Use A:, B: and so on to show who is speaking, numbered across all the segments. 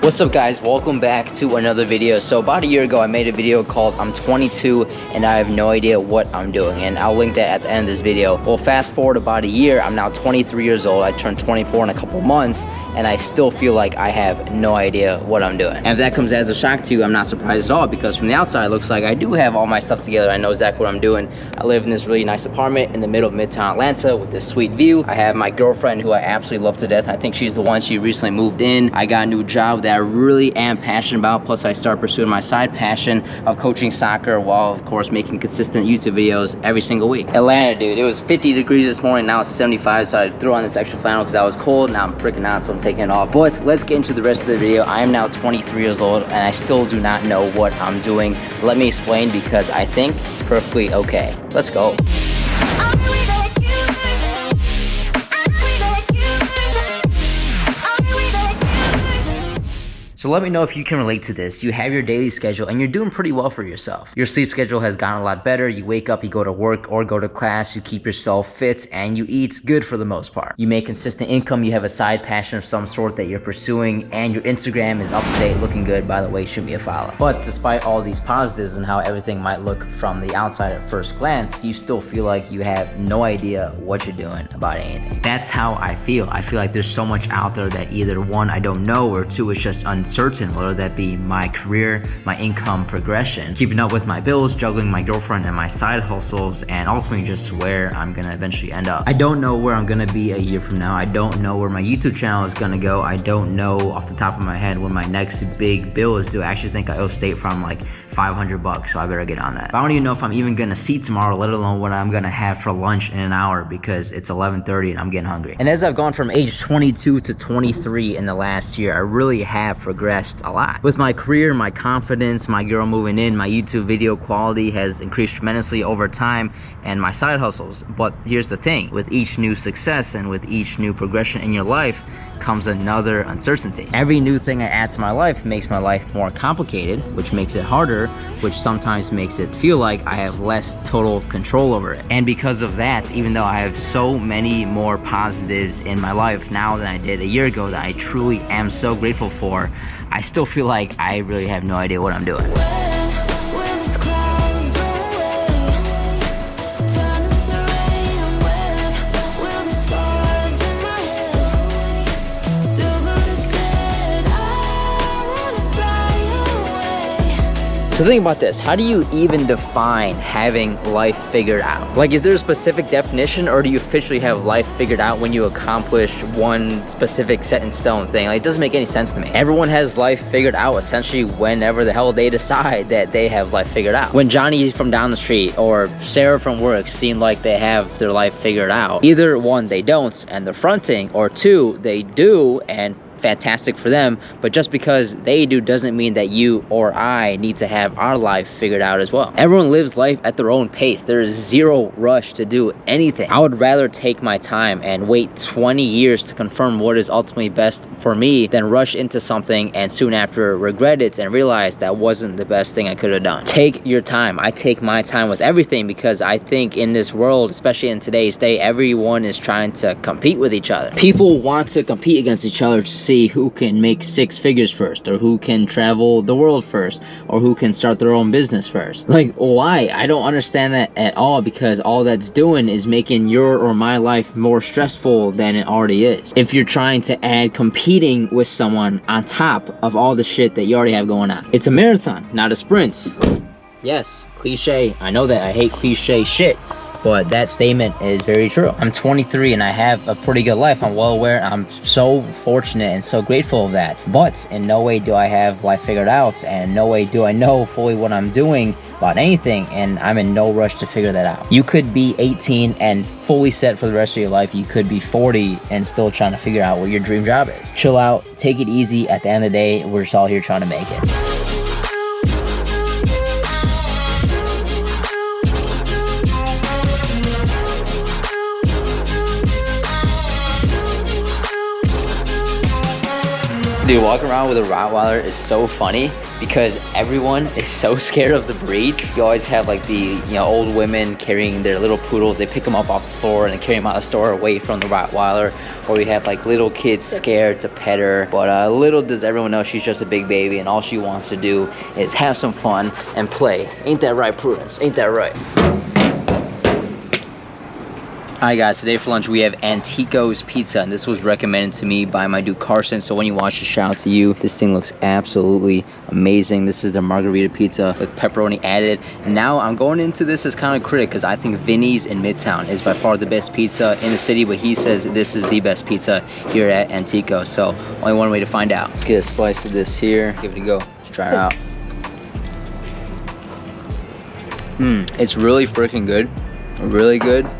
A: What's up guys, welcome back to another video. So about a year ago I made a video called I'm 22 and I have no idea what I'm doing, and I'll link that at the end of this video. Well, fast forward about a year, I'm now 23 years old. I turned 24 in a couple months and I still feel like I have no idea what I'm doing. And if that comes as a shock to you, I'm not surprised at all, because from the outside it looks like I do have all my stuff together. I know exactly what I'm doing. I live in this really nice apartment in the middle of Midtown Atlanta with this sweet view. I have my girlfriend who I absolutely love to death. I think she's the one. She recently moved in. I got a new job that I really am passionate about. Plus I started pursuing my side passion of coaching soccer while of course making consistent YouTube videos every single week. Atlanta, dude, it was 50 degrees this morning. Now it's 75, so I threw on this extra flannel because I was cold. Now I'm freaking out, so I'm taking it off. But let's get into the rest of the video. I am now 23 years old and I still do not know what I'm doing. Let me explain, because I think it's perfectly okay. Let's go. So let me know if you can relate to this. You have your daily schedule and you're doing pretty well for yourself. Your sleep schedule has gotten a lot better. You wake up, you go to work or go to class, you keep yourself fit, and you eat good for the most part. You make consistent income, you have a side passion of some sort that you're pursuing, and your Instagram is up to date, looking good. By the way, shoot me a follow. But despite all these positives and how everything might look from the outside at first glance, you still feel like you have no idea what you're doing about anything. That's how I feel. I feel like there's so much out there that either one, I don't know, or two, it's just uncertain, whether that be my career, my income progression, keeping up with my bills, juggling my girlfriend and my side hustles, and ultimately just where I'm gonna eventually end up. I don't know where I'm gonna be a year from now. I don't know where my YouTube channel is gonna go. I don't know off the top of my head when my next big bill is due. I actually think I owe State Farm like 500 bucks, so I better get on that. But I don't even know if I'm even gonna see tomorrow, let alone what I'm gonna have for lunch in an hour, because it's 11:30 and I'm getting hungry. And as I've gone from age 22 to 23 in the last year, I really have progressed a lot. With my career, my confidence, my girl moving in, my YouTube video quality has increased tremendously over time, and my side hustles. But here's the thing, with each new success and with each new progression in your life comes another uncertainty. Every new thing I add to my life makes my life more complicated, which makes it harder, which sometimes makes it feel like I have less total control over it. And because of that, even though I have so many more positives in my life now than I did a year ago that I truly am so grateful for, I still feel like I really have no idea what I'm doing. So think about this, how do you even define having life figured out? Like, is there a specific definition, or do you officially have life figured out when you accomplish one specific set in stone thing? Like, it doesn't make any sense to me. Everyone has life figured out essentially whenever the hell they decide that they have life figured out. When Johnny from down the street or Sarah from work seem like they have their life figured out, either one, they don't and they're fronting, or two, they do and fantastic for them, but just because they do doesn't mean that you or I need to have our life figured out as well. Everyone lives life at their own pace. There is zero rush to do anything. I would rather take my time and wait 20 years to confirm what is ultimately best for me than rush into something and soon after regret it and realize that wasn't the best thing I could have done. Take your time. I take my time with everything, because I think in this world, especially in today's day, everyone is trying to compete with each other. People want to compete against each other to see who can make six figures first, or who can travel the world first, or who can start their own business first. Like, why? I don't understand that at all, because all that's doing is making your or my life more stressful than it already is. If you're trying to add competing with someone on top of all the shit that you already have going on. It's a marathon, not a sprint. Yes, cliche. I know that I hate cliche shit, but that statement is very true. I'm 23 and I have a pretty good life. I'm well aware. I'm so fortunate and so grateful of that. But in no way do I have life figured out, and in no way do I know fully what I'm doing about anything, and I'm in no rush to figure that out. You could be 18 and fully set for the rest of your life. You could be 40 and still trying to figure out what your dream job is. Chill out, take it easy. At the end of the day, we're just all here trying to make it. Dude, walking around with a Rottweiler is so funny because everyone is so scared of the breed. You always have like the old women carrying their little poodles. They pick them up off the floor and carry them out of the store away from the Rottweiler. Or we have like little kids scared to pet her. But little does everyone know she's just a big baby and all she wants to do is have some fun and play. Ain't that right, Prudence? Ain't that right? Alright guys, today for lunch we have Antico's Pizza, and this was recommended to me by my dude Carson, so when you watch the shout out to you. This thing looks absolutely amazing. This is the margarita pizza with pepperoni added. And now I'm going into this as kind of a critic because I think Vinny's in Midtown is by far the best pizza in the city, but he says this is the best pizza here at Antico, so only one way to find out. Let's get a slice of this here, give it a go, let's try it out. It's really freaking good, really good.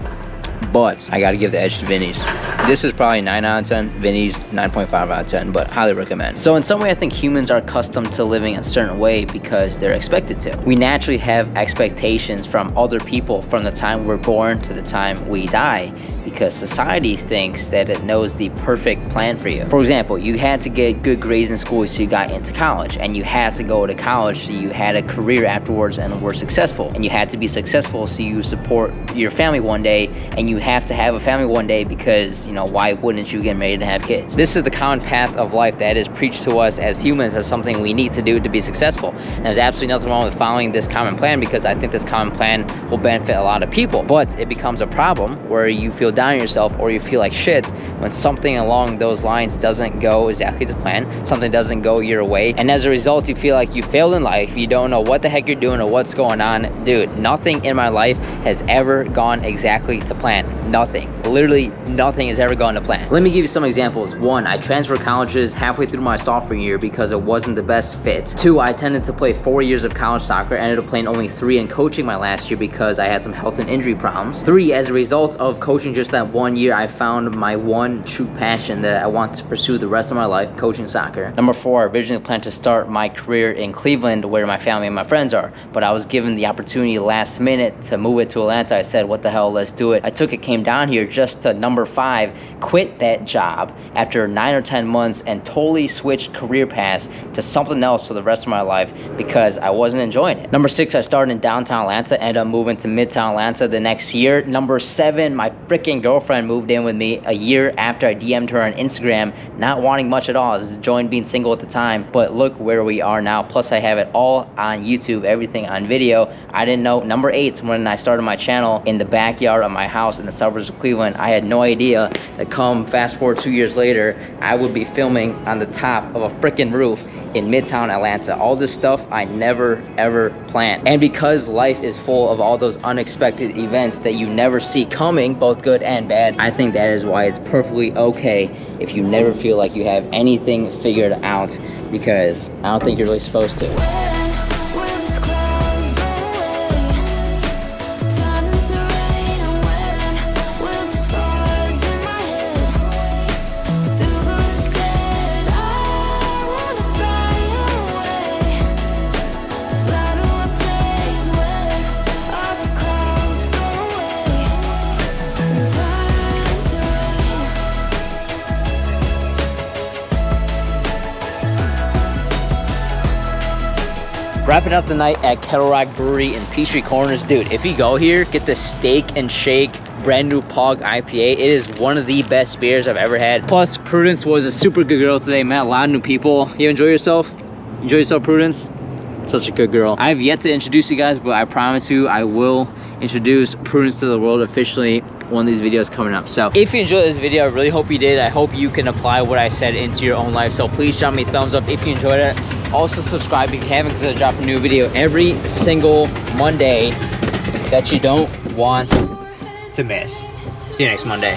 A: But I gotta give the edge to Vinny's. This is probably 9 out of 10. Vinny's 9.5 out of 10, but highly recommend. So in some way, I think humans are accustomed to living a certain way because they're expected to. We naturally have expectations from other people from the time we're born to the time we die, because society thinks that it knows the perfect plan for you. For example, you had to get good grades in school so you got into college, and you had to go to college so you had a career afterwards and were successful, and you had to be successful so you support your family one day, and you have to have a family one day because, why wouldn't you get married and have kids? This is the common path of life that is preached to us as humans as something we need to do to be successful. And there's absolutely nothing wrong with following this common plan because I think this common plan will benefit a lot of people, but it becomes a problem where you feel down on yourself or you feel like shit when something along those lines doesn't go exactly to plan, something doesn't go your way, and as a result you feel like you failed in life, you don't know what the heck you're doing or what's going on. Dude, nothing in my life has ever gone exactly to plan. Nothing. Literally nothing has ever gone to plan. Let me give you some examples. 1, I transferred colleges halfway through my sophomore year because it wasn't the best fit. 2, I intended to play 4 years of college soccer, ended up playing only 3 and coaching my last year because I had some health and injury problems. 3, as a result of coaching just that 1 year, I found my one true passion that I want to pursue the rest of my life, coaching soccer. Number 4, I originally planned to start my career in Cleveland where my family and my friends are, but I was given the opportunity last minute to move it to Atlanta. I said, what the hell, let's do it. I took it, came down here just to number 5, quit that job after 9 or 10 months and totally switched career paths to something else for the rest of my life because I wasn't enjoying it. Number 6, I started in downtown Atlanta, ended up moving to Midtown Atlanta the next year. Number 7, my freaking girlfriend moved in with me a year after I DM'd her on Instagram, not wanting much at all. I was enjoying being single at the time, but look where we are now. Plus I have it all on YouTube, everything on video. I didn't know. Number 8, when I started my channel in the backyard of my house in the suburbs of Cleveland, I had no idea that come fast forward 2 years later, I would be filming on the top of a freaking roof in Midtown Atlanta. All this stuff I never ever planned. And because life is full of all those unexpected events that you never see coming, both good and bad, I think that is why it's perfectly okay if you never feel like you have anything figured out, because I don't think you're really supposed to. Wrapping up the night at Kettle Rock Brewery in Peachtree Corners. Dude, if you go here, get the Steak and Shake brand new Pog IPA. It is one of the best beers I've ever had. Plus, Prudence was a super good girl today. Met a lot of new people. You enjoy yourself? Enjoy yourself, Prudence? Such a good girl. I have yet to introduce you guys, but I promise you I will introduce Prudence to the world officially one of these videos coming up. So if you enjoyed this video, I really hope you did. I hope you can apply what I said into your own life. So please drop me a thumbs up if you enjoyed it. Also subscribe if you haven't, because I drop a new video every single Monday that you don't want to miss. See you next Monday.